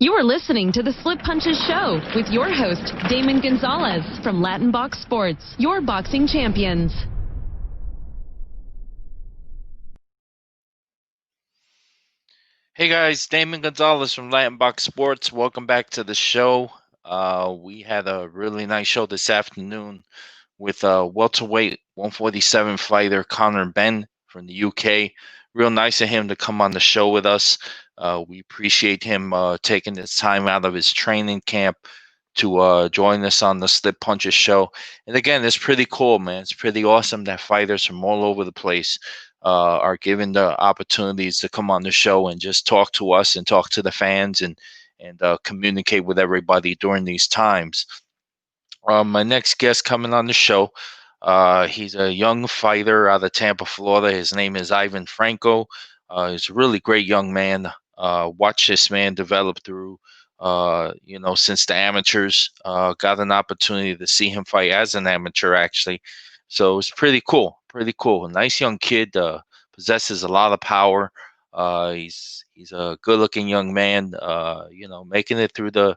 You are listening to the Slip Punches Show with your host, Damon Gonzalez from Latin Box Sports, your boxing champions. Hey guys, Damon Gonzalez from Latin Box Sports. Welcome back to the show. We had a really nice show this afternoon with welterweight 147 fighter Conor Ben from the UK. Real nice of him to come on the show with us. We appreciate him taking his time out of his training camp to join us on the Slip Punches show. And again, it's pretty cool, man. It's pretty awesome that fighters from all over the place are given the opportunities to come on the show and just talk to us and talk to the fans and communicate with everybody during these times. My next guest coming on the show, he's a young fighter out of Tampa, Florida. His name is Ivan Franco. He's a really great young man. Watch this man develop through, since the amateurs. Got an opportunity to see him fight as an amateur, actually. So it's pretty cool. Pretty cool. A nice young kid. Possesses a lot of power. He's a good-looking young man. Making it through the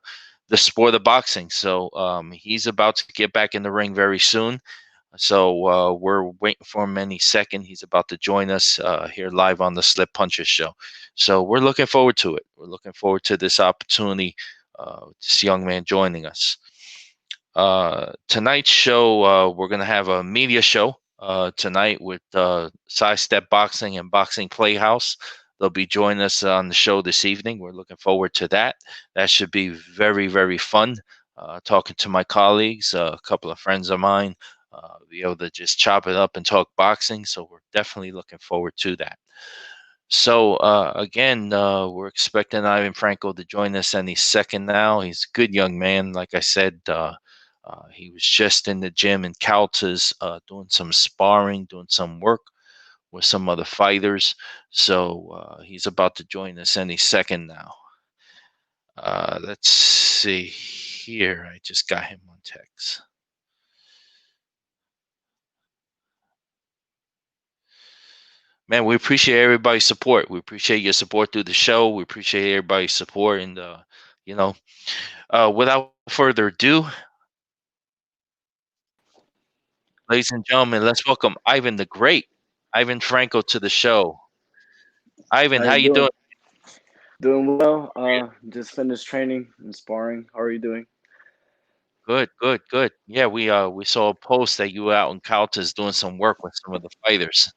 sport of boxing. So he's about to get back in the ring very soon. So we're waiting for him any second. He's about to join us here live on the Slip Punches show. So we're looking forward to it. We're looking forward to this opportunity, this young man joining us. Tonight's show, we're going to have a media show tonight with Sidestep Boxing and Boxing Playhouse. They'll be joining us on the show this evening. We're looking forward to that. That should be very, very fun. Talking to my colleagues, a couple of friends of mine, be able to just chop it up and talk boxing. So we're definitely looking forward to that. So again, we're expecting Ivan Franco to join us any second now. He's a good young man. Like I said, he was just in the gym in Caltas doing some sparring, doing some work with some other fighters. So he's about to join us any second now. Let's see here. I just got him on text. Man, we appreciate everybody's support. We appreciate your support through the show. We appreciate everybody's support. And, without further ado, ladies and gentlemen, let's welcome Ivan the Great, Ivan Franco, to the show. Ivan, How how you you doing? doing? Doing well. Just finished training and sparring. How are you doing? Good, good, good. Yeah, we saw a post that you were out in Caltas doing some work with some of the fighters.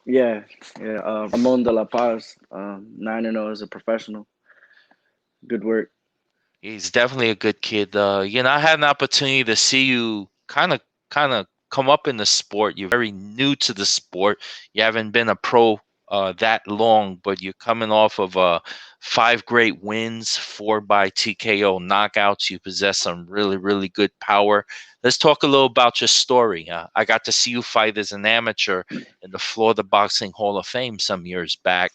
Yeah, yeah. Ramon de la Paz, 9-0 as a professional. Good work. He's definitely a good kid. I had an opportunity to see you kind of come up in the sport. You're very new to the sport. You haven't been a pro that long, but you're coming off of five great wins, four by TKO knockouts. You possess some really, really good power. Let's talk a little about your story. I got to see you fight as an amateur in the Florida Boxing Hall of Fame some years back.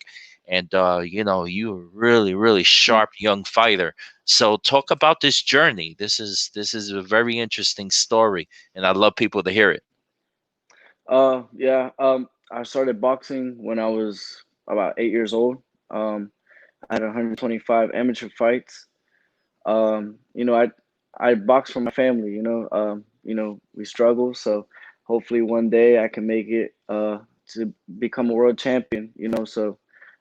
And you were really, really sharp young fighter. So talk about this journey. This is a very interesting story, and I'd love people to hear it. Yeah. I started boxing when I was about 8 years old. I had 125 amateur fights. I box for my family. We struggle, so hopefully one day I can make it to become a world champion. So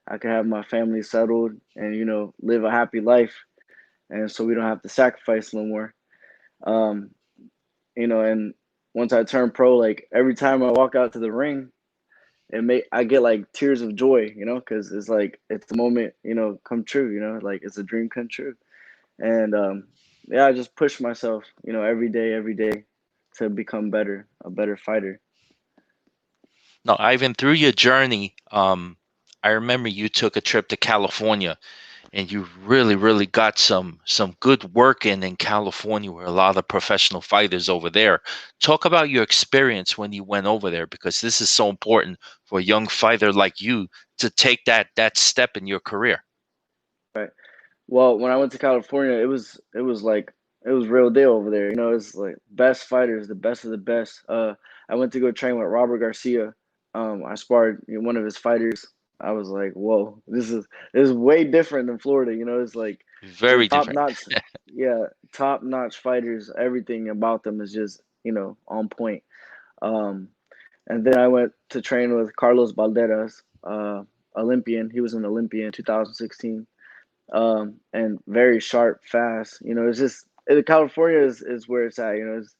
I can have my family settled and live a happy life, and so we don't have to sacrifice no more. Um, and once I turn pro, like every time I walk out to the ring, I get like tears of joy, because it's like it's the moment, come true, like it's a dream come true. And yeah, I just push myself, every day to become better, a better fighter. Now, Ivan, through your journey, I remember you took a trip to California, and you really, really got some good work in California, where a lot of professional fighters over there. Talk about your experience when you went over there, because this is so important for a young fighter like you to take that step in your career. Right. Well, when I went to California, it was real deal over there. It's like best fighters, the best of the best. I went to go train with Robert Garcia. I sparred one of his fighters. I was like, whoa, this is way different than Florida. It's like Very just top different. notch, yeah, top notch fighters. Everything about them is just on point. Um, and then I went to train with Carlos Balderas, Olympian. He was an Olympian in 2016, and very sharp, fast. It's just California is where it's at. It's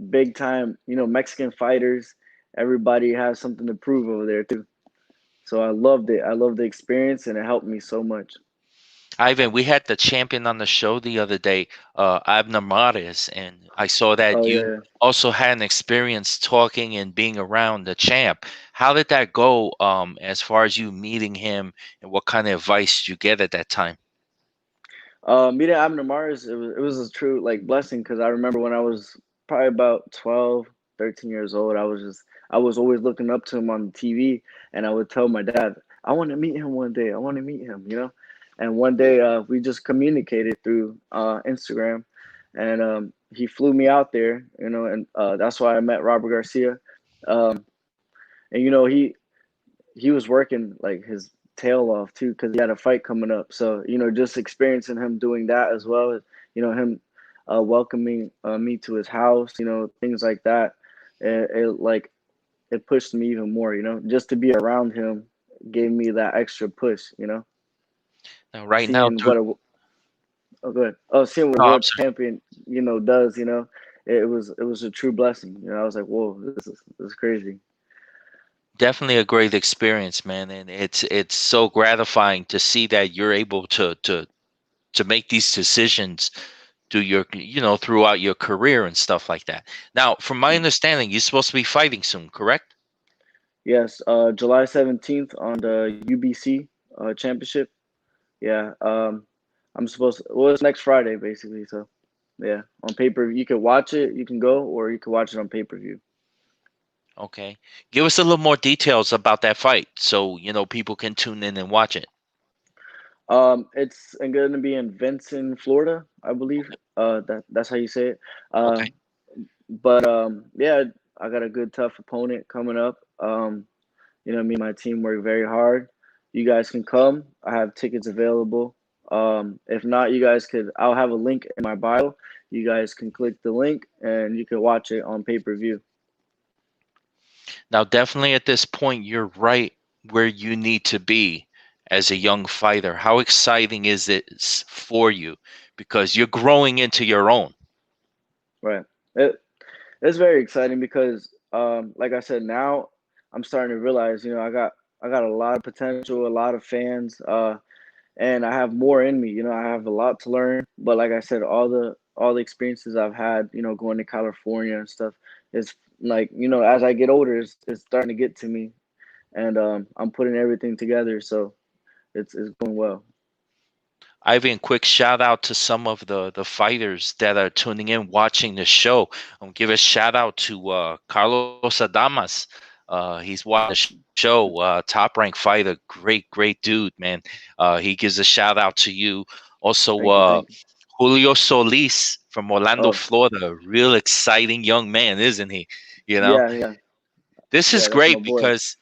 big time. Mexican fighters. Everybody has something to prove over there too. So I loved it. I loved the experience, and it helped me so much. Ivan, we had the champion on the show the other day, Abner Mares, and I saw that Oh yeah, you yeah. also had an experience talking and being around the champ. How did that go, as far as you meeting him, and what kind of advice did you get at that time? Meeting Abner Mars, it was a true like blessing because I remember when I was probably about 12, 13 years old, I was always looking up to him on the TV, and I would tell my dad, I want to meet him one day. I want to meet him. And one day, we just communicated through Instagram, and he flew me out there, and that's why I met Robert Garcia, um, and he was working like his tail off too because he had a fight coming up. So just experiencing him doing that as well, him welcoming me to his house, things like that. It pushed me even more. Just to be around him gave me that extra push. Now, right now, Seeing through what a oh good seeing what a no, I'm world sorry. champion does. It was a true blessing. I was like, whoa, this is crazy. Definitely a great experience, man, and it's so gratifying to see that you're able to make these decisions through throughout your career and stuff like that. Now, from my understanding, you're supposed to be fighting soon, correct? Yes, July 17th on the UBC championship. Yeah, I'm supposed to, well, it's next Friday basically. So yeah, on paper you can watch it, you can go, or you can watch it on pay-per-view. Okay. Give us a little more details about that fight so, people can tune in and watch it. It's going to be in Vinson, Florida, I believe. That's how you say it. Okay. But yeah, I got a good tough opponent coming up. Me and my team work very hard. You guys can come. I have tickets available. If not, I'll have a link in my bio. You guys can click the link and you can watch it on pay-per-view. Now, definitely at this point, you're right where you need to be as a young fighter. How exciting is it for you? Because you're growing into your own. Right. It's very exciting because, like I said, now I'm starting to realize, I got a lot of potential, a lot of fans, and I have more in me. I have a lot to learn. But like I said, all the experiences I've had, going to California and stuff, is like, as I get older, it's starting to get to me, and I'm putting everything together, so it's going well. Ivan, quick shout out to some of the fighters that are tuning in, watching the show. Give a shout out to Carlos Adamas. He's watching the show. Top ranked fighter, great dude, man. He gives a shout out to you. Also, Thank you, thank you. Julio Solis from Orlando, Oh Florida. Real exciting young man, isn't he? You know, yeah, yeah, this is yeah. That's my great boy. because,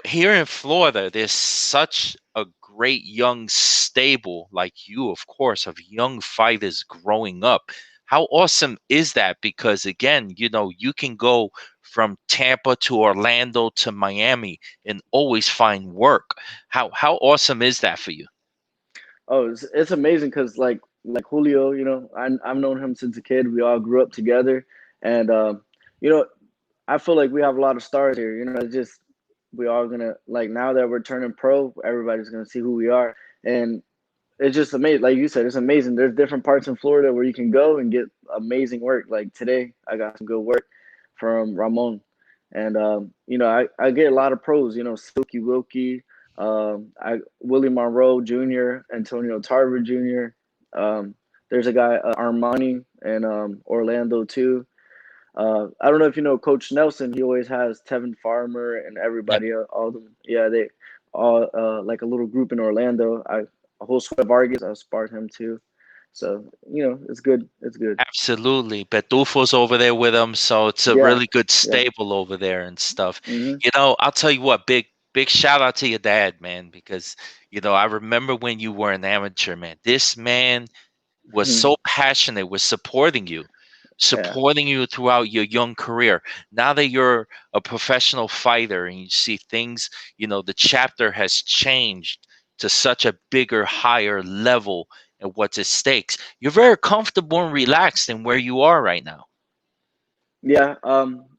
here in Florida, there's such a great young stable, like you, of course, of young fighters growing up. How awesome is that? Because again, you can go from Tampa to Orlando to Miami and always find work. How awesome is that for you? Oh, it's amazing because like Julio, I've known him since a kid. We all grew up together, and you know, I feel like we have a lot of stars here. It's just we all gonna like now that we're turning pro, everybody's gonna see who we are, and it's just amazing. Like you said, it's amazing. There's different parts in Florida where you can go and get amazing work. Like today, I got some good work from Ramon, and I get a lot of pros. Silky Wilkie, Willie Monroe Jr., Antonio Tarver Jr. There's a guy Armani in Orlando too. I don't know if you know Coach Nelson. He always has Tevin Farmer and Yeah, everybody. All them, yeah, they all like a little group in Orlando. Josue Vargas, I sparred him too. So it's good. It's good. absolutely. Betufo's over there with him, so it's a Yeah, really good yeah. stable over there and stuff. Hmm. I'll tell you what, big shout out to your dad, man, because I remember when you were an amateur, man. This man was so passionate with Yeah. supporting you throughout your young career. Now that you're a professional fighter and you see things, the chapter has changed to such a bigger, higher level and what's at stakes. You're very comfortable and relaxed in where you are right now. Yeah,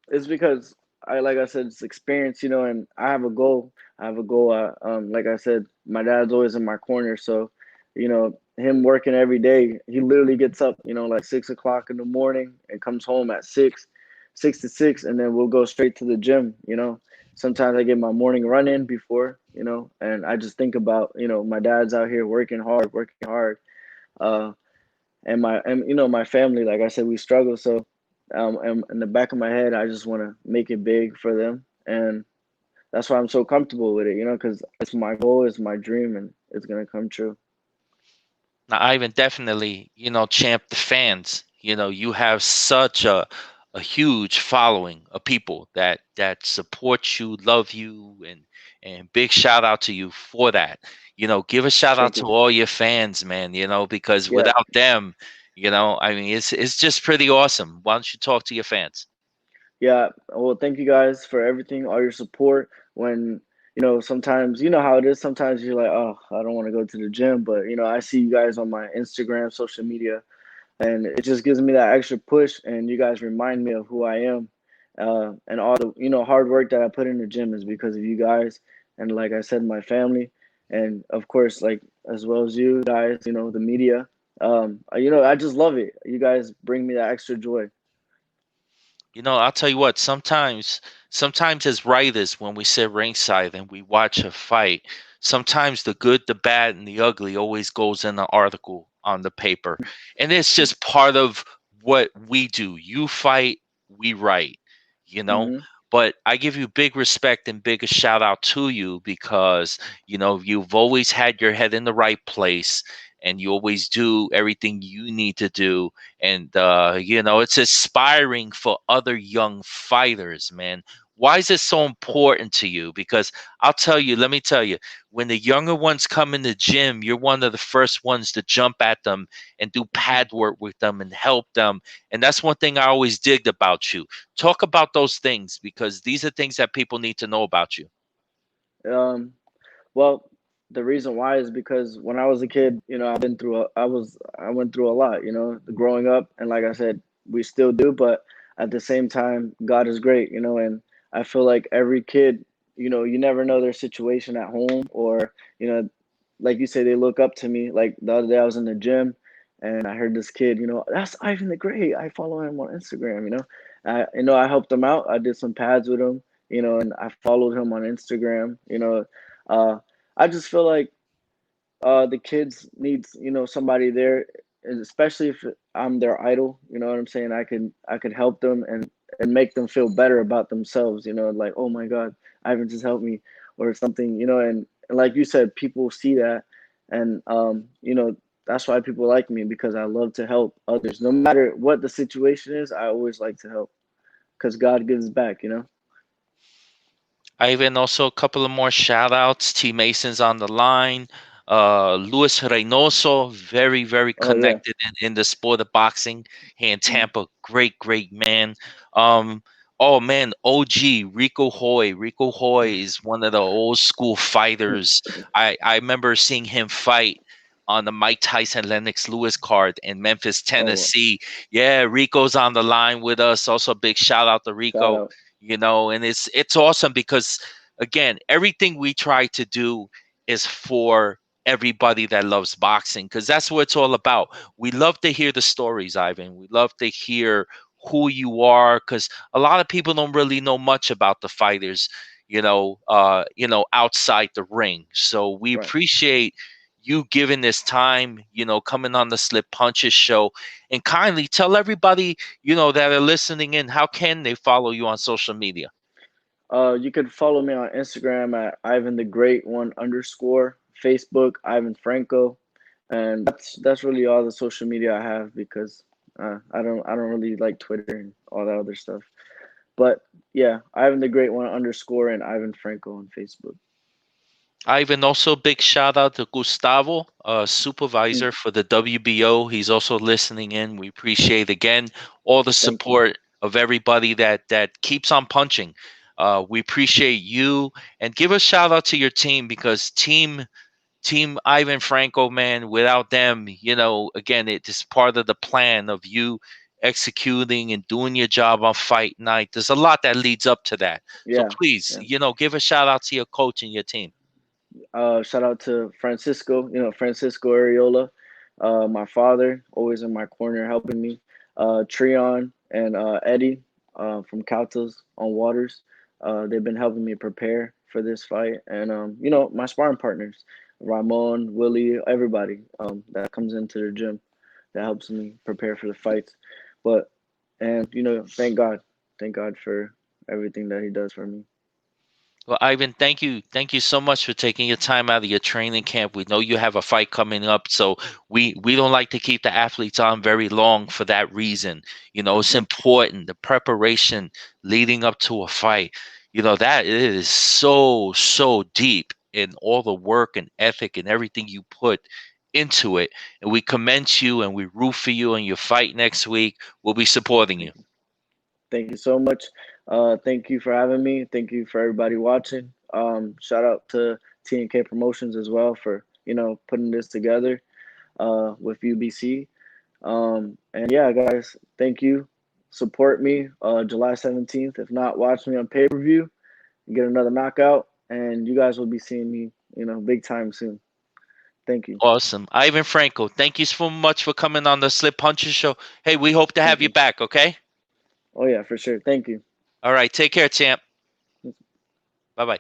it's because like I said, it's experience, and I have a goal. I have a goal. Like I said, my dad's always in my corner, so him working every day. He literally gets up, like 6 o'clock in the morning and comes home at 6 to 6, and then we'll go straight to the gym. Sometimes I get my morning run in before, and I just think about, my dad's out here working hard, working hard. Uh, and my family, like I said, we struggle. So and in the back of my head, I just want to make it big for them, and that's why I'm so comfortable with it, because it's my goal, it's my dream, and it's gonna come true. Now, Ivan, definitely, champ the fans. You have such a huge following of people that support you, love you, and big shout out to you for that. Give a shout out Thank to you. all your fans, man. Because Yeah, without them, I mean, it's just pretty awesome. Why don't you talk to your fans? yeah. Well, thank you guys for everything, all your support. When sometimes how it is. Sometimes you're like, oh, I don't want to go to the gym, but I see you guys on my Instagram, social media, and it just gives me that extra push. And you guys remind me of who I am, and all the hard work that I put in the gym is because of you guys, and like I said, my family, and of course, like as well as you guys, the media. I just love it. You guys bring me that extra joy. I'll tell you what, sometimes as writers, when we sit ringside and we watch a fight, sometimes the good, the bad, and the ugly always goes in the article on the paper. And it's just part of what we do. You fight, we write, you know? Hmm. But I give you big respect and big shout out to you because, you've always had your head in the right place and you always do everything you need to do, and it's inspiring for other young fighters, man. Why is it so important to you? Because let me tell you, when the younger ones come in the gym, you're one of the first ones to jump at them and do pad work with them and help them. And that's one thing I always digged about you. Talk about those things because these are things that people need to know about you. Um, Well, the reason why is because when I was a kid, I've been through I went through a lot, growing up, and like I said, we still do, but at the same time, God is great, and I feel like every kid, you never know their situation at home, or like you say, they look up to me. Like the other day, I was in the gym, and I heard this kid, that's Ivan the Great. I follow him on Instagram. I helped him out. I did some pads with him, and I followed him on Instagram. Uh, I just feel like the kids needs somebody there, and especially if I'm their idol. You know what I'm saying? I could help them and make them feel better about themselves. Like, oh my God, Ivan just helped me or something. And like you said, people see that, and that's why people like me, because I love to help others, no matter what the situation is. I always like to help because God gives back. Ivan, also a couple of more shout outs. T Mason's on the line. Luis Reynoso, very, very Oh yeah. connected in the sport of boxing here in Mm. Tampa. Great, great man. Um, oh man, OG Rico Hoy. Rico Hoy is one of the old school fighters. I remember seeing him fight on the Mike Tyson Lennox Lewis card in Memphis, Oh, Tennessee. Yeah, Rico's on the line with us. Also, big shout out to shout Rico. out. And it's awesome because again, everything we try to do is for everybody that loves boxing because that's what it's all about. We love to hear the stories, Ivan. We love to hear who you are because a lot of people don't really know much about the fighters, outside the ring. So we Right. appreciate you giving this time, coming on the Slip Punches show and kindly tell everybody, that are listening in, how can they follow you on social media? You could follow me on Instagram at Ivan the Great one underscore, Facebook Ivan Franco, and that's really all the social media I have, because I don't really like Twitter and all that other stuff. But yeah, Ivan the Great one underscore and Ivan Franco on Facebook. Ivan, also big shout out to Gustavo, Mm, supervisor for the WBO. He's also listening in. We appreciate again all the thank you. support of everybody that keeps on punching. We appreciate you, and give a shout out to your team, because team Ivan Franco, man, without them, again, it is part of the plan of you executing and doing your job on fight night. There's a lot that leads up to that. So Yeah, please, yeah. give a shout out to your coach and your team. Shout out to Francisco, Francisco Ariola, my father, always in my corner helping me. Treon and Eddie from Cautos on Waters. They've been helping me prepare for this fight. And, my sparring partners, Ramon, Willie, everybody that comes into the gym that helps me prepare for the fights. But, and, thank God. Thank God for everything that he does for me. Well, Ivan, thank you. Thank you so much for taking your time out of your training camp. We know you have a fight coming up, so we don't like to keep the athletes on very long for that reason. It's Okay. important, the preparation leading up to a fight. That it is so, so deep in all the work and ethic and everything you put into it. And we commend you and we root for you in your fight next week. We'll be supporting you. Thank you. Thank you so much. Thank you for having me. Thank you for everybody watching. Shout out to T&K Promotions as well for putting this together with UBC. And yeah, guys, thank you. Support me July 17th. If not, watch me on pay per view and get another knockout. And you guys will be seeing me, big time soon. Thank you. Awesome. Ivan Franco, thank you so much for coming on the Slip Punches show. Hey, we hope to Thank have you you. back, okay? Oh yeah, for sure. Thank you. All right, take care, champ. Bye-bye.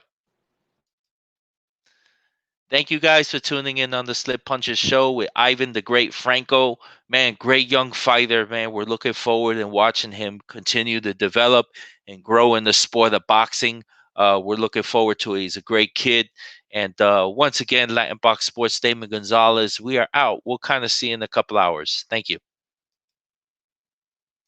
Thank you guys for tuning in on the Slip Punches show with Ivan the Great Franco. Man, great young fighter, man. We're looking forward and watching him continue to develop and grow in the sport of boxing. We're looking forward to it. He's a great kid. And once again, Latin Box Sports, Damon Gonzalez, we are out. We'll kind of see you in a couple hours. Thank you.